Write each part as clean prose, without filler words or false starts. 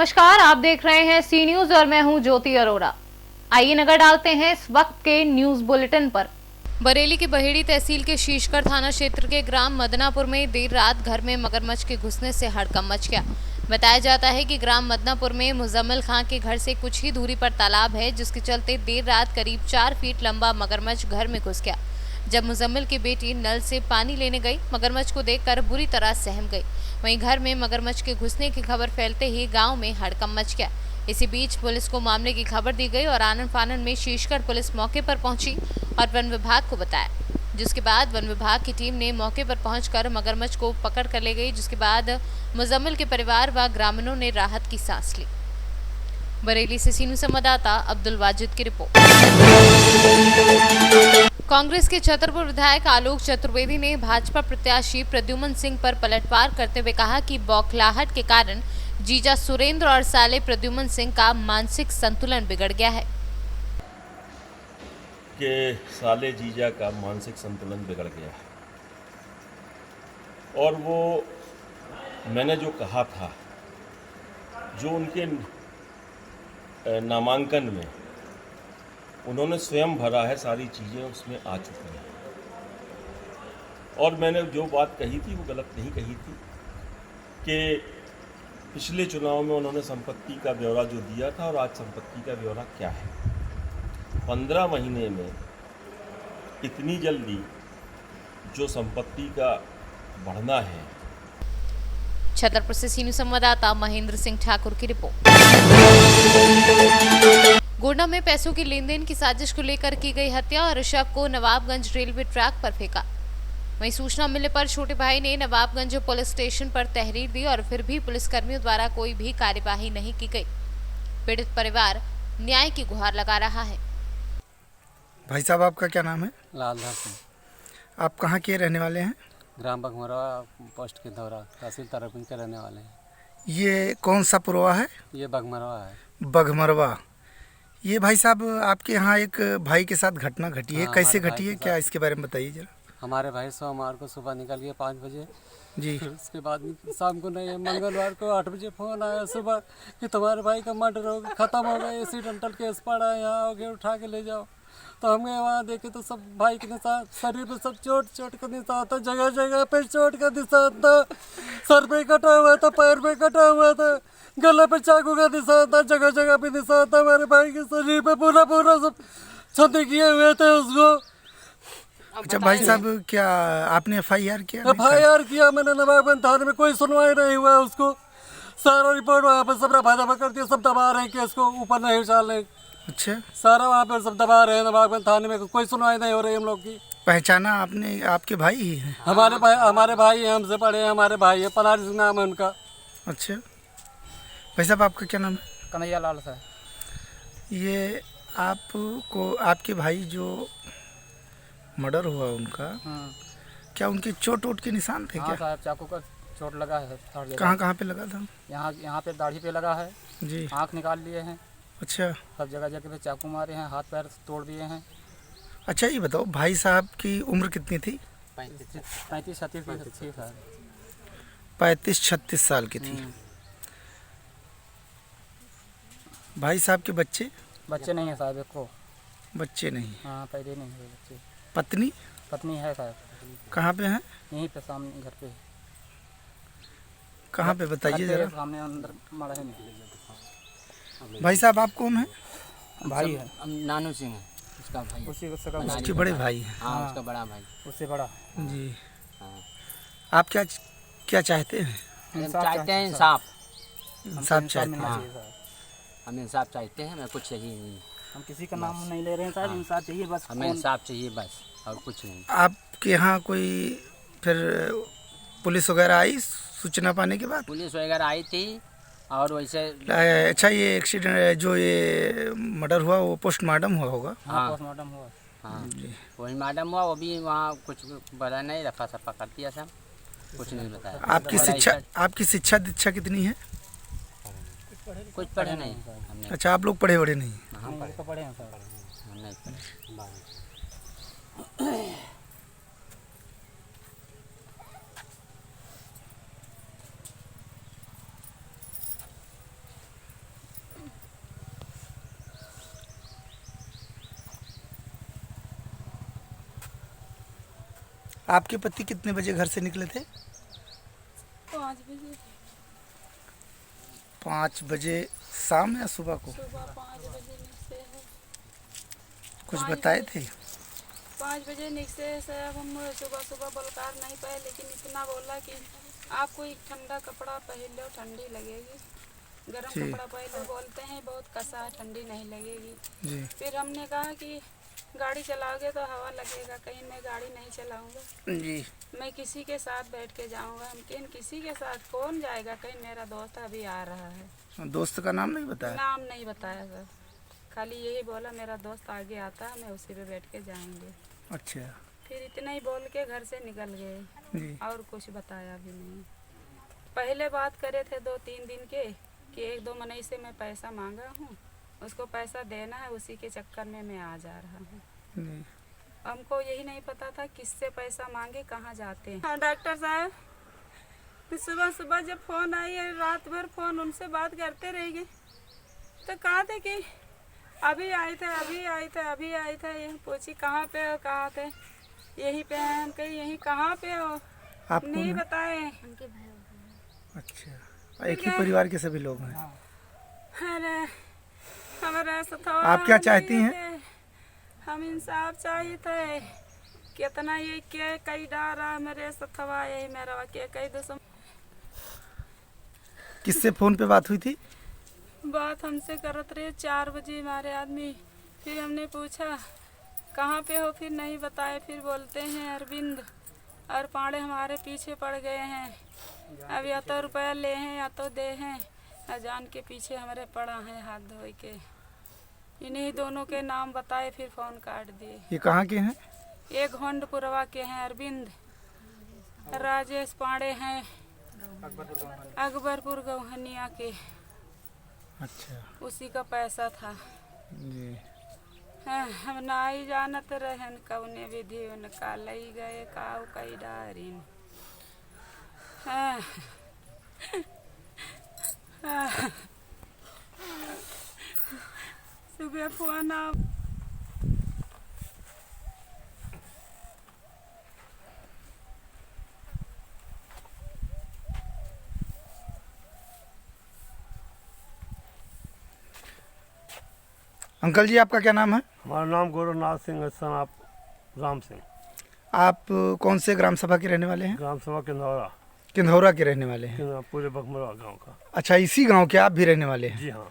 नमस्कार, आप देख रहे हैं सी न्यूज और मैं हूं ज्योति अरोड़ा। आइए नजर डालते हैं इस वक्त के न्यूज बुलेटिन पर। बरेली की बहेड़ी तहसील के शीशगढ़ थाना क्षेत्र के ग्राम मदनापुर में देर रात घर में मगरमच्छ के घुसने से हड़कंप मच गया। बताया जाता है कि ग्राम मदनापुर में मुजम्मिल खां के घर से कुछ ही दूरी पर तालाब है, जिसके चलते देर रात करीब 4 फीट लंबा मगरमच्छ घर में घुस गया। जब मुजम्मिल की बेटी नल से पानी लेने गई, मगरमच्छ को देखकर बुरी तरह सहम गई। वहीं घर में मगरमच्छ के घुसने की खबर फैलते ही गांव में हड़कंप मच गया। इसी बीच पुलिस को मामले की खबर दी गई और आनन फानन में शीशगढ़ पुलिस मौके पर पहुंची और वन विभाग को बताया, जिसके बाद वन विभाग की टीम ने मौके पर पहुंचकर मगरमच्छ को पकड़ कर ले गई। जिसके बाद मुजम्मिल के परिवार व ग्रामीणों ने राहत की सांस ली। बरेली से सीनू संवाददाता अब्दुल वाजिद की रिपोर्ट। कांग्रेस के छतरपुर विधायक आलोक चतुर्वेदी ने भाजपा प्रत्याशी प्रद्युमन सिंह पर पलटवार करते हुए कहा कि बौखलाहट के कारण जीजा सुरेंद्र और साले प्रद्युमन सिंह का मानसिक संतुलन बिगड़ गया है। कि साले जीजा का मानसिक संतुलन बिगड़ गया है और वो मैंने जो कहा था, जो उनके नामांकन में उन्होंने स्वयं भरा है, सारी चीज़ें उसमें आ चुकी हैं। और मैंने जो बात कही थी वो गलत नहीं कही थी कि पिछले चुनाव में उन्होंने संपत्ति का ब्यौरा जो दिया था और आज संपत्ति का ब्यौरा क्या है। 15 महीने में इतनी जल्दी जो संपत्ति का बढ़ना है। छतरपुर से सीनू संवाददाता महेंद्र सिंह ठाकुर की रिपोर्ट। गोंडा में पैसों की लेन देन की साजिश को लेकर की गई हत्या और शव को नवाबगंज रेलवे ट्रैक पर फेंका। वहीं सूचना मिलने पर छोटे भाई ने नवाबगंज पुलिस स्टेशन पर तहरीर दी और फिर भी पुलिसकर्मियों द्वारा कोई भी कार्यवाही नहीं की गई। पीड़ित परिवार न्याय की गुहार लगा रहा है। भाई साहब, आपका क्या नाम है? लालधार सिंह। आप कहाँ के रहने वाले हैं? ग्राम बघमरवा पोस्ट के दौरा तहसील तारापुर के रहने वाले हैं। ये कौन सा पुरवा है? ये बघमरवा है। बघमरवा। ये भाई साहब, आपके यहाँ एक भाई के साथ घटना घटी है, कैसे घटी है, क्या इसके बारे में बताइए जरा। हमारे भाई सोमवार को सुबह निकल गए 5 बजे जी। फिर उसके बाद शाम को नहीं, मंगलवार को 8 बजे फ़ोन आया सुबह कि तुम्हारे भाई का मर्डर हो गया, ख़त्म हो गया, एक्सीडेंटल केस पड़ा है, यहाँ आओगे उठा के ले जाओ। तो हम गए वहाँ देखे तो सब भाई के निशान, शरीर पे सब चोट का निशान था, जगह जगह पे चोट का निशान था, सर पे कटा हुआ था, पैर पे कटा हुआ था, गले पे चाकू का निशान था, जगह जगह पे निशान था। हमारे भाई के शरीर पे पूरा सब क्षति किए हुए थे उसको। अच्छा भाई साहब, क्या आपने FIR किया? FIR किया मैंने नवाबगंज थाने में, कोई सुनवाई नहीं हुआ उसको। सारा रिपोर्ट वहाँ पर सब रफा कर दिया, सब दबा रहे हैं केस को, ऊपर नहीं उछाल रहे। अच्छा, सारा वहाँ पर सब दबा रहे हैं नवाबगंज थाने में, कोई सुनवाई नहीं हो रही हम लोग की। पहचाना आपने? आपके भाई ही हैं? हमारे भाई हैं, हमसे बड़े हैं, हमारे भाई है, पनारी सिंह नाम है उनका। अच्छा भाई साहब, आपका क्या नाम है? कन्हैया लाल साहब। ये आपको, आपके भाई जो मर्डर हुआ उनका, क्या उनके चोट के निशान थे? क्या साहब, चाकू का चोट लगा है। कहाँ पे लगा था? यहाँ पे दाढ़ी पे लगा है जी। आँख निकाल लिए हैं। अच्छा, सब जगह पे चाकू मारे हैं, हाथ पैर तोड़ दिए हैं। अच्छा ये बताओ, भाई साहब की उम्र कितनी थी? 35-36 साल की थी। भाई साहब के बच्चे नहीं है साहब, को बच्चे नहीं? हाँ, पहले नहीं है बच्चे। पत्नी है साहब। कहाँ पे है? यहीं पे सामने घर पे। कहाँ पे बताइए जरा। सामने अंदर मरा है। भाई साहब, आप कौन है? भाई है, नानू सिंह है उसका भाई। उसके बड़े भाई हैं? हाँ, उसका बड़ा भाई, उससे बड़ा जी। आप क्या चाहते हैं? चाहते हैं इंसाफ चाहते हैं? हम इंसाफ चाहते हैं, मैं कुछ चाहिए नहीं। हम किसी का नाम नहीं ले रहे हैं साहब, इंसाफ चाहिए बस, हमें इंसाफ चाहिए बस, और कुछ नहीं। आपके यहाँ कोई फिर पुलिस वगैरह आई सूचना पाने के बाद? पुलिस वगैरह आई थी और वैसे। अच्छा, ये एक्सीडेंट जो ये मर्डर हुआ वो पोस्टमार्टम हुआ होगा? हाँ, पोस्टमार्टम हुआ। हाँ, पोस्टमार्टम हुआ, वो भी वहाँ कुछ बता नहीं, रफा सफा कर दिया सब, कुछ नहीं बताया। आपकी शिक्षा दीक्षा कितनी है? कुछ पढ़े नहीं हमने। अच्छा, आप लोग पढ़े नहीं? हम पढ़े हैं सर, हम नहीं पढ़े। आपके पति कितने बजे घर से निकले थे? 5 बजे। 5 बजे शाम या सुबह को? सुबह 5 बजे निकले हैं। कुछ 5 बताए बजे। थे? 5 बजे निकले से अब हम सुबह बोलकार नहीं पाए, लेकिन इतना बोला कि आपको एक ठंडा कपड़ा पहन लो, ठंडी लगेगी। गर्म जी। कपड़ा पहन लो, बोलते हैं बहुत कसा है, ठंडी नहीं लगेगी। जी फिर हमने कहा कि गाड़ी चलाओगे तो हवा लगेगा, कहीं मैं गाड़ी नहीं चलाऊंगा, जी। मैं किसी के साथ बैठ के जाऊंगा। हम कहीं किसी के साथ कौन जाएगा, कहीं मेरा दोस्त अभी आ रहा है। दोस्त का नाम नहीं बताया? नाम नहीं बताया सर, खाली यही बोला मेरा दोस्त आगे आता है, मैं उसी पे बैठ के जाएंगे। अच्छा फिर इतना ही बोल के घर से निकल गए जी। और कुछ बताया भी नहीं। पहले बात करे थे 2-3 दिन के कि 1-2 महीने से मैं पैसा मांगा हूँ, उसको पैसा देना है, उसी के चक्कर में मैं आ जा रहा हूँ। जी। हमको यही नहीं पता था किससे पैसा मांगे, कहाँ जाते हैं। हाँ डॉक्टर साहब, सुबह जब फ़ोन आई है, रात भर फ़ोन उनसे बात करते रह गए, तो कहा थे कि अभी आए थे। यही पूछी कहाँ पे हो, कहाँ थे, यहीं पे हैं। हम कही यहीं कहाँ पे हो, आपको नहीं ना? बताए। अच्छा, एक ही परिवार के सभी लोग हैं? अरे हमारा सथवा आप क्या चाहती नहीं हैं? थे। हम इंसाफ चाहिए थे। कितना ये के कई डारा मेरे सथवा, यही मेरा के कई दुश्मन। किससे फोन पे बात हुई थी? बात हमसे करत रहे 4 बजे हमारे आदमी। फिर हमने पूछा कहाँ पे हो, फिर नहीं बताए। फिर बोलते हैं अरविंद और पांडे हमारे पीछे पड़ गए हैं, अब या तो रुपया ले हैं या तो दे हैं। अजान के पीछे हमारे पड़ा है हाथ धोए के। इन्हीं दोनों के नाम बताए, फिर फ़ोन काट दिए। ये कहाँ के हैं? एक होंडपुरवा के हैं अरविंद, राजेश पांडे हैं अकबरपुर गौहनिया के। अच्छा उसी का पैसा था। जी। हाँ, हम ना ही जानत रहन कौने विधि उनका लई गए काऊ कई डारिन। हाँ। हाँ। सुबह फोन आ अंकल जी, आपका क्या नाम है? हमारा नाम गौरवनाथ सिंह, सनाप राम सिंह। आप कौन से ग्राम सभा के रहने वाले हैं? ग्राम सभा किन्नौरा, किन्हौरा के रहने वाले हैं? पूरे बखमरवा गांव का। अच्छा, इसी गांव के आप भी रहने वाले हैं? जी हाँ।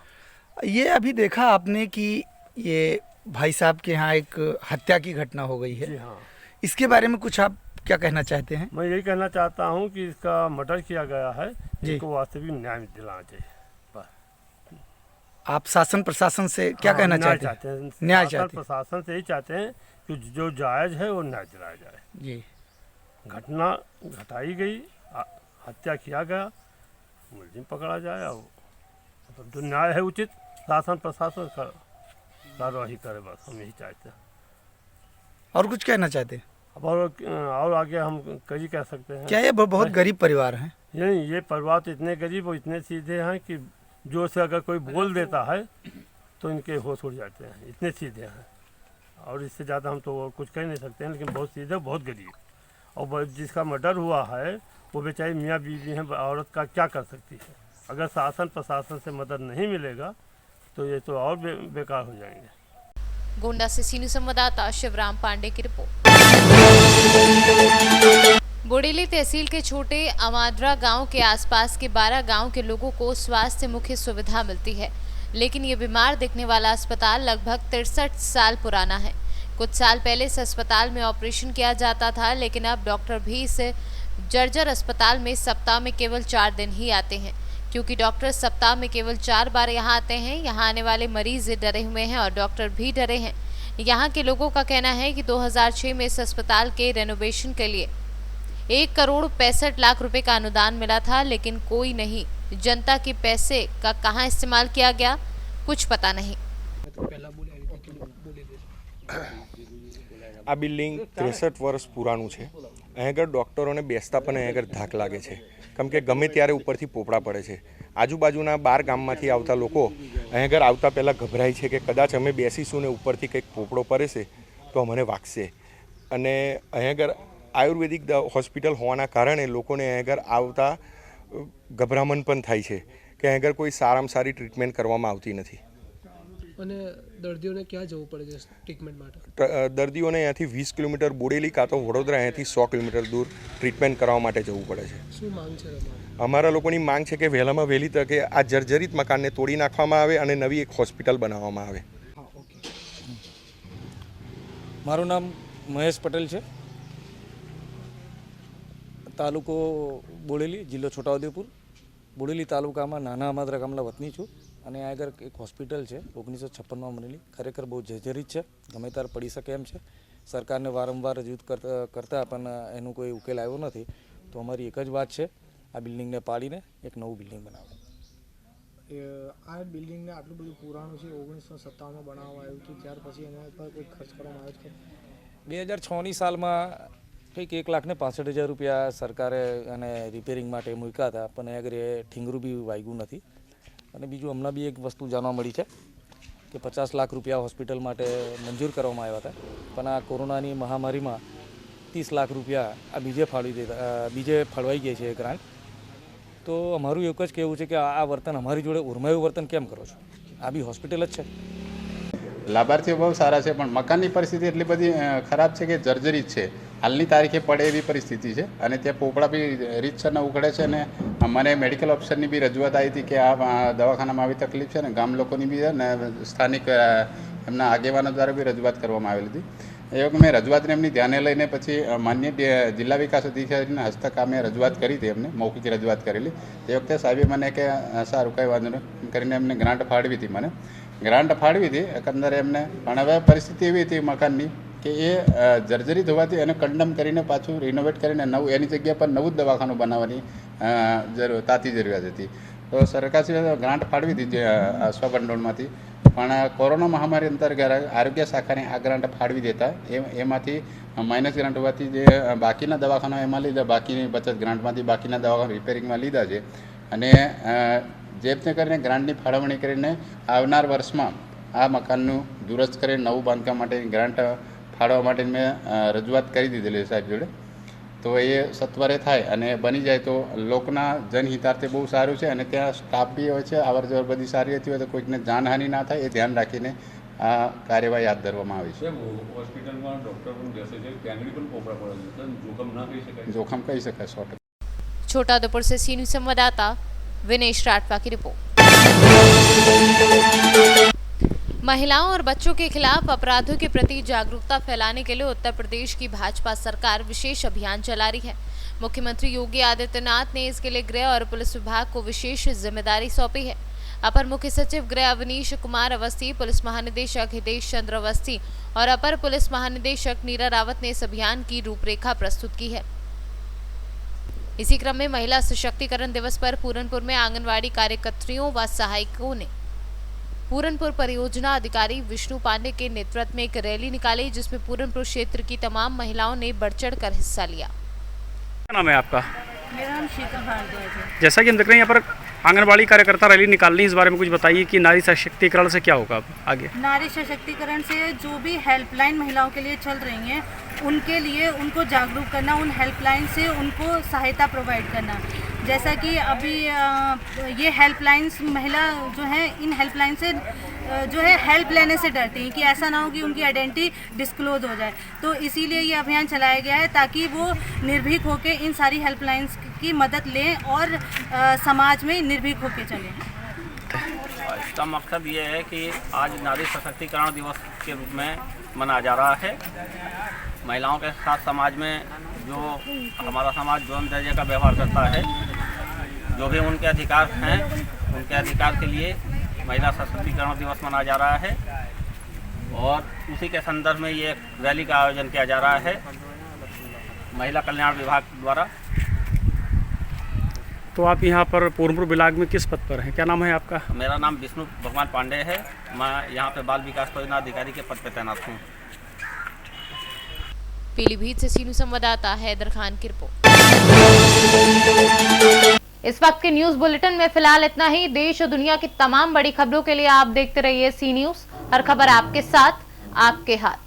ये अभी देखा आपने कि ये भाई साहब के यहाँ एक हत्या की घटना हो गई जी है, हाँ। इसके बारे में कुछ आप क्या कहना चाहते हैं? मैं यही कहना चाहता हूँ कि इसका मर्डर किया गया है, जी। इसको वास्तविक न्याय दिलाना चाहिए। आप शासन प्रशासन से क्या हाँ, कहना न्याय चाहते हैं? हैं। न्याय शासन चाहते हैं। प्रशासन से ही चाहते हैं कि जो जायज़ है वो न्याय दिलाया जाए। जी। घटना घटाई गई, हत्या किया गया, मुलजिम पकड़ा जाए और मतलब जो न्याय है उचित शासन प्रशासन कार्रवाई करे, बस हम यही चाहते हैं। और कुछ कहना चाहते हैं? अब और आगे हम कहीं कह सकते हैं। क्या ये बहुत गरीब परिवार हैं? ये परिवार तो इतने गरीब और इतने सीधे हैं कि जो से अगर कोई बोल देता है तो इनके होश उड़ जाते हैं, इतने सीधे हैं। और इससे ज़्यादा हम तो और कुछ कह नहीं सकते हैं, लेकिन बहुत सीधे, बहुत गरीब। और जिसका मर्डर हुआ है वो बेचारी मियाँ बीवी हैं, औरत का क्या कर सकती है। अगर शासन प्रशासन से मदद नहीं मिलेगा तो ये तो और बेकार हो जाएंगे। गोंडा से सीनियर संवाददाता शिवराम पांडे की रिपोर्ट। बोडेली तहसील के छोटे अमाद्रा गांव के आसपास के 12 गांव के लोगों को स्वास्थ्य मुख्य सुविधा मिलती है, लेकिन ये बीमार दिखने वाला अस्पताल लगभग 63 साल पुराना है। कुछ साल पहले इस अस्पताल में ऑपरेशन किया जाता था, लेकिन अब डॉक्टर भी इस जर्जर अस्पताल में सप्ताह में केवल 4 दिन ही आते हैं, क्योंकि डॉक्टर सप्ताह में केवल 4 बार यहाँ आते हैं। यहाँ आने वाले मरीज डरे हुए हैं और डॉक्टर भी डरे हैं। यहाँ के लोगों का कहना है कि 2006 में इस अस्पताल के रेनोवेशन के लिए 1 करोड़ 65 लाख रुपए का अनुदान मिला था, लेकिन कोई नहीं। जनता के पैसे का कहाँ इस्तेमाल किया गया, कुछ पता नहीं। આ બિલ્ડિંગ 63 વર્ષ પુરાણું છે। અહીં આગળ ડૉક્ટરોને બેસતા પણ અહીં આગળ ધાક લાગે છે, કેમ કે ગમે ત્યારે ઉપરથી પોપડા પડે છે। આજુબાજુના 12 ગામમાંથી આવતા લોકો અહીં આગળ આવતા પહેલાં ગભરાય છે કે કદાચ અમે બેસીશું ને ઉપરથી કંઈક પોપડો પડે છે તો અમને વાગશે। અને અહીં આગળ આયુર્વેદિક હોસ્પિટલ હોવાના કારણે લોકોને અહીં આગળ આવતા ગભરામણ પણ થાય છે કે અહીં આગળ કોઈ સારામાં સારી ટ્રીટમેન્ટ કરવામાં આવતી નથી અને દર્દીઓને ક્યાં જવું પડે છે ટ્રીટમેન્ટ માટે? દર્દીઓને અહીંયાથી 20 કિલોમીટર બોડેલી કાં તો વડોદરા અહીંયાથી 100 કિલોમીટર દૂર ટ્રીટમેન્ટ કરાવવા માટે જવું પડે છે. શું માંગ છે તમારી? અમારા લોકોની માંગ છે કે વહેલામાં વહેલી તકે આ જર્જરિત મકાનને તોડી નાખવામાં આવે અને નવી એક હોસ્પિટલ બનાવવામાં આવે. મારું નામ મહેશ પટેલ છે, તાલુકો બોડેલી, જિલ્લો છોટાઉદેપુર. બોડેલી તાલુકામાં નાના અમાદરા ગામના વતની છું અને આ આગળ એક હોસ્પિટલ છે 1956માં બનેલી, ખરેખર બહુ જર્જરિત છે, ગમે ત્યારે પડી શકે એમ છે. સરકારને વારંવાર રજૂઆત કરતા પણ એનું કોઈ ઉકેલ આવ્યો નથી. તો અમારી એક જ વાત છે, આ બિલ્ડિંગને પાડીને એક નવું બિલ્ડિંગ બનાવો. આ બિલ્ડિંગને આટલું બધું પુરાણું છે, 1957માં બનાવવામાં આવ્યું હતું, ત્યાર પછી એના પર કોઈ ખર્ચ કરવામાં આવ્યો છે? 2006ની સાલમાં કંઈક 1,65,000 રૂપિયા સરકારે અને રિપેરિંગ માટે મૂક્યા હતા, પણ આગળ એ ઠીંગરું બી વાગ્યું નથી. અને બીજું હમણાં બી એક વસ્તુ જાણવા મળી છે કે 50 લાખ રૂપિયા હોસ્પિટલ માટે મંજૂર કરવામાં આવ્યા હતા, પણ આ કોરોનાની મહામારીમાં 30 લાખ રૂપિયા આ બીજે ફળવાઈ ગઈ છે ગ્રાન્ટ. તો અમારું એક જ કહેવું છે કે આ વર્તન અમારી જોડે ઉર્માયું વર્તન કેમ કરો છો? આ બી હોસ્પિટલ જ છે. લાભાર્થીઓ બહુ સારા છે, પણ મકાનની પરિસ્થિતિ એટલી બધી ખરાબ છે કે જર્જરિત છે. હાલની તારીખે પડે એવી પરિસ્થિતિ છે અને ત્યાં પોપડા બી રીતસરના ઉખડે છે. અને મને મેડિકલ ઓફિસરની બી રજૂઆત આવી હતી કે આ દવાખાનામાં આવી તકલીફ છે, ને ગામ લોકોની બી અને સ્થાનિક એમના આગેવાનો દ્વારા બી રજૂઆત કરવામાં આવેલી હતી. એ વખતે મેં રજૂઆતને એમની ધ્યાને લઈને પછી માન્ય જિલ્લા વિકાસ અધિકારીના હસ્તક અમે રજૂઆત કરી હતી, એમને મૌખિક રજૂઆત કરેલી. એ વખતે સાહેબે મને કે સારું કંઈ વાંધો નહીં કરીને એમને ગ્રાન્ટ ફાળવી હતી. મને ગ્રાન્ટ ફાળવી હતી એકંદરે એમને, પણ હવે પરિસ્થિતિ એવી હતી મકાનની કે એ જર્જરિત હોવાથી એને કંડમ કરીને પાછું રિનોવેટ કરીને નવું એની જગ્યા પર નવું જ દવાખાનું બનાવવાની તાતી જરૂરિયાત હતી. તો સરકારશ્રીએ ગ્રાન્ટ ફાળવી હતી સ્વભંડોળમાંથી, પણ કોરોના મહામારી અંતર્ગત આરોગ્ય શાખાને આ ગ્રાન્ટ ફાળવી દેતા એમાંથી માઇનસ ગ્રાન્ટ હોવાથી જે બાકીના દવાખાના એમાં લીધા, બાકીની બચત ગ્રાન્ટમાંથી બાકીના દવાખાના રિપેરિંગમાં લીધા છે. અને જે રીતે કરીને ગ્રાન્ટની ફાળવણી કરીને આવનાર વર્ષમાં આ મકાનનું દુરસ્ત કરીને નવું બાંધકામ માટેની ગ્રાન્ટ ફાળવવા માટે મેં રજૂઆત કરી દીધેલી સાહેબ જોડે. તો એ સત્વરે થાય અને બની જાય તો લોકોના જનહિતાર્થે બહુ સારું છે. અને ત્યાં સ્ટાફ બી હોય છે, અવર જવર બધી સારી રહેતી હોય તો કોઈકને જાનહાનિ ના થાય એ ધ્યાન રાખીને આ કાર્યવાહી હાથ ધરવામાં આવી છે. હોસ્પિટલમાં ડૉક્ટર પણ બેસે છે, ત્યાં પણ પોપડા પડે છે, જોખમ ના કહી શકાય? જોખમ કહી શકાય 100%. छोटाउदेपुर से सीनियर संवाददाता विनेश राठवा की रिपोर्ट। महिलाओं और बच्चों के खिलाफ अपराधों के प्रति जागरूकता फैलाने के लिए उत्तर प्रदेश की भाजपा सरकार विशेष अभियान चला रही है। मुख्यमंत्री योगी आदित्यनाथ ने इसके लिए गृह और पुलिस विभाग को विशेष जिम्मेदारी सौंपी है। अपर मुख्य सचिव गृह अवनीश कुमार अवस्थी, पुलिस महानिदेशक हितेश चंद्र अवस्थी और अपर पुलिस महानिदेशक नीरा रावत ने इस अभियान की रूपरेखा प्रस्तुत की है। इसी क्रम में महिला सशक्तिकरण दिवस पर पूरनपुर में आंगनवाड़ी कार्यकर्त्रियों व सहायकों ने पूरनपुर परियोजना अधिकारी विष्णु पांडे के नेतृत्व में एक रैली निकाली, जिसमें पूरनपुर क्षेत्र की तमाम महिलाओं ने बढ़ चढ़ कर हिस्सा लिया। क्या नाम है आपका? मेरा नाम शीतल भारद्वाज है। जैसा कि हम देख रहे हैं यहाँ पर आंगनबाड़ी कार्यकर्ता रैली निकाल रही, इस बारे में कुछ बताइए कि नारी सशक्तिकरण से क्या होगा आगे? नारी सशक्तिकरण से जो भी हेल्पलाइन महिलाओं के लिए चल रही हैं उनके लिए उनको जागरूक करना, उन हेल्पलाइन से उनको सहायता प्रोवाइड करना। जैसा कि अभी ये हेल्पलाइंस महिला जो है इन हेल्पलाइन से जो है हेल्प लेने से डरती हैं कि ऐसा ना हो कि उनकी आइडेंटिटी डिस्क्लोज हो जाए। तो इसीलिए ये अभियान चलाया गया है ताकि वो निर्भीक होकर इन सारी हेल्पलाइंस की मदद लें और समाज में निर्भीक होकर चलें। इसका मकसद ये है कि आज नारी सशक्तिकरण दिवस के रूप में मनाया जा रहा है। महिलाओं के साथ समाज में जो हमारा समाज जौन दर्जे का व्यवहार करता है, जो भी उनके अधिकार हैं, उनके अधिकार के लिए महिला सशक्तिकरण दिवस मनाया जा रहा है। और उसी के संदर्भ में ये रैली का आयोजन किया जा रहा है महिला कल्याण विभाग द्वारा। तो आप यहाँ पर पूरनपुर ब्लॉक में किस पद पर हैं? क्या नाम है आपका? मेरा नाम विष्णु भगवान पांडे है। मैं यहाँ पे बाल विकास परियोजना अधिकारी के पद पर तैनात हूँ। पीलीभीत से सीनू संवाददाता हैदर खान की रिपोर्ट। इस वक्त के न्यूज बुलेटिन में फिलहाल इतना ही। देश और दुनिया की तमाम बड़ी खबरों के लिए आप देखते रहिए सी न्यूज, हर खबर आपके साथ, आपके हाथ।